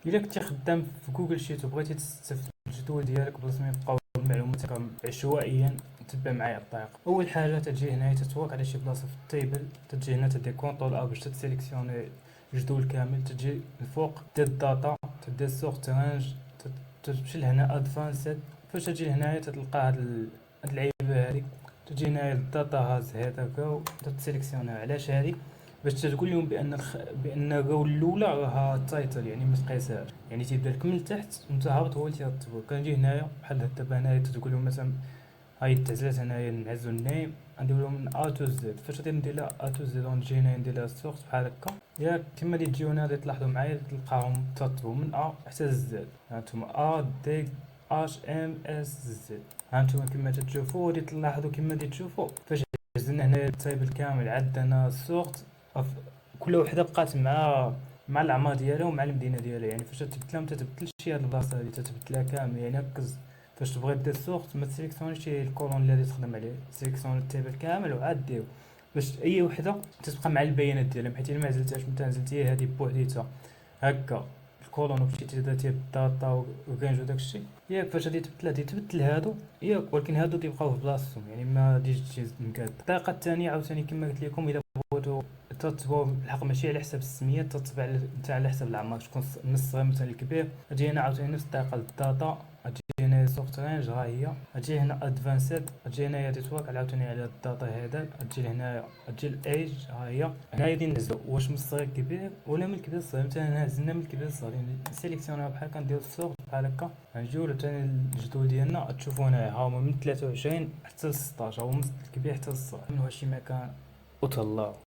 الا كنتي خدام في جوجل شيت وبغيتي تستافد الجدول ديالك بلاص ما يبقاو المعلومات عشوائيا، تبع معايا الطريقه. اول حاجه تجي هنا تتوك على شي بلاصه في التيبل، تجي هنا تدير كونترول ا باش تسيليكسيوني الجدول كامل، تجي الفوق دير الداتا، تدير سورت رانج، تمشي لهنا ادفانسد. فاش تجي لهنايا تلقى هاد اللعيبه هادي، تجي هنايا الداتا هاز هذاك تسيليكسيونيها. علاش هادي؟ باش تقول لهم بان الرول الاولى راها التايتل، يعني ما تقيسهاش، يعني تيبدا لك من التحت وانت هابط هو اللي تيرتبو. كنجي هنايا بحال دابا هنايا تقول لهم مثلا هاي التعزلات هنايا نعزو النيم، غندير لهم من ا تو زد. فاش غادي ندير لها ا تو زد ونجي هنا ندير لها سورس بحال هكا، ياك كيما اللي تجيو هنا تلاحظوا معايا تلقاهم ترتبوا من ا حتى زد. هانتوما ا دي اش ام اس زد. هانتوما كما تشوفوا غادي تلاحظوا كما تشوفوا فاش هزنا هنا التايبل كامل عندنا السورت، كل وحده بقات مع العمر ديالها ومع المدينه ديالها. يعني فاش تبدلها ما تتبدلش هاد البلاصه هادي، تتبدلها كامل. يعني ركز فاش تبغي دير سورت ما تسيليكسيونيش الكولون اللي غادي تخدم عليه، سيليكسيوني التيبل كامل وعاد ديرو باش اي وحده تتبقى مع البيانات ديالها. حيت الا ما عزلتهاش مثلا عزلتي هادي بوحديتها هكا الكولون ومشيتي درتي بالداتا وكانج وداكشي، ياك فاش غادي تبدل غادي تبدل هادو، ياك ولكن هادو تيبقاو في بلاصتهم، يعني ما غاديش تجي مكاد. الطريقه الثانيه عاوتاني كما قلت لكم، الا بغيتو ترتبوا بالحق ماشي على حساب السميات، ترتب على حساب العمر، تكون من الصغير مثلا الكبير. تجي هنا عاوتاني نفس الطريقه للداتا، تجي هنا سوفت رينج ها هي، تجي هنا ادفانسد، تجي هنايا تتوكل عاوتاني على الداتا هذاك، تجي لهنايا تجي الايج ها هي. هنا غادي نهزو واش من الصغير كبير ولا من الكبير الصغير. مثلا هنا هزلنا من الكبير الصغير، يعني سيليكسيونيو بحال كنديرو السورت بحال هكا. غنجيو ثاني الجدول ديالنا تشوفوا هنايا ها هما من 23 حتى ل 16، هو من الكبير حتى للصغير. من هادشي ما كان وتهلاو.